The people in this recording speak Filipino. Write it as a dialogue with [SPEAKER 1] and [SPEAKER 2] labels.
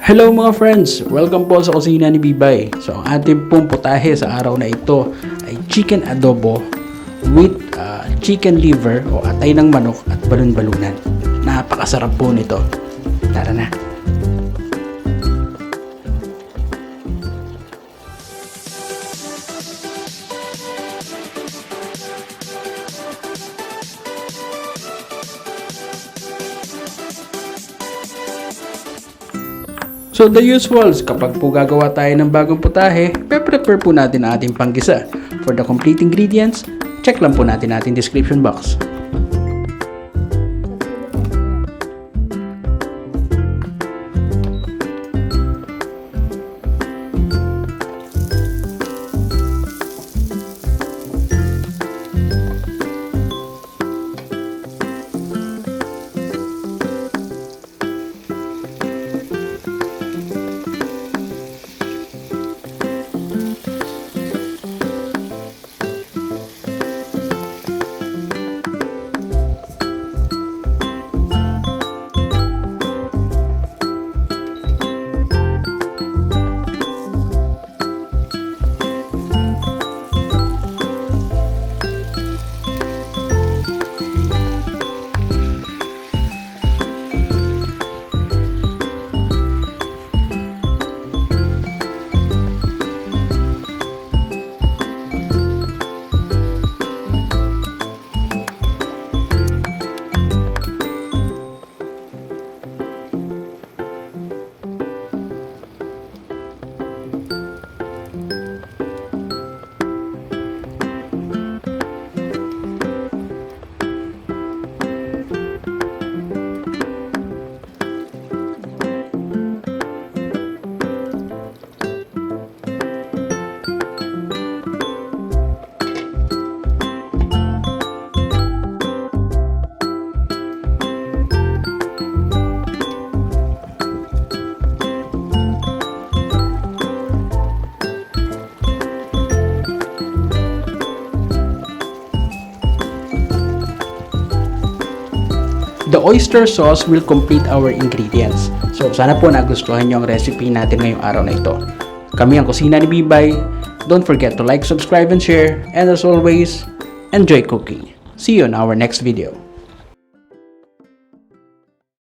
[SPEAKER 1] Hello mga friends! Welcome po sa kusina ni Bibay. So ang ating pong putahe sa araw na ito ay chicken adobo with chicken liver o atay ng manok at balun-balunan. Napakasarap po nito. Tara na! So the usuals, kapag po gagawa tayo ng bagong putahe, prepare po natin ang ating panggisa. For the complete ingredients, check lang po natin ating description box. The oyster sauce will complete our ingredients. So sana po nagustuhan nyo ang recipe natin ngayong araw na ito. Kami ang kusina ni Bibay. Don't forget to like, subscribe, and share. And as always, enjoy cooking. See you on our next video.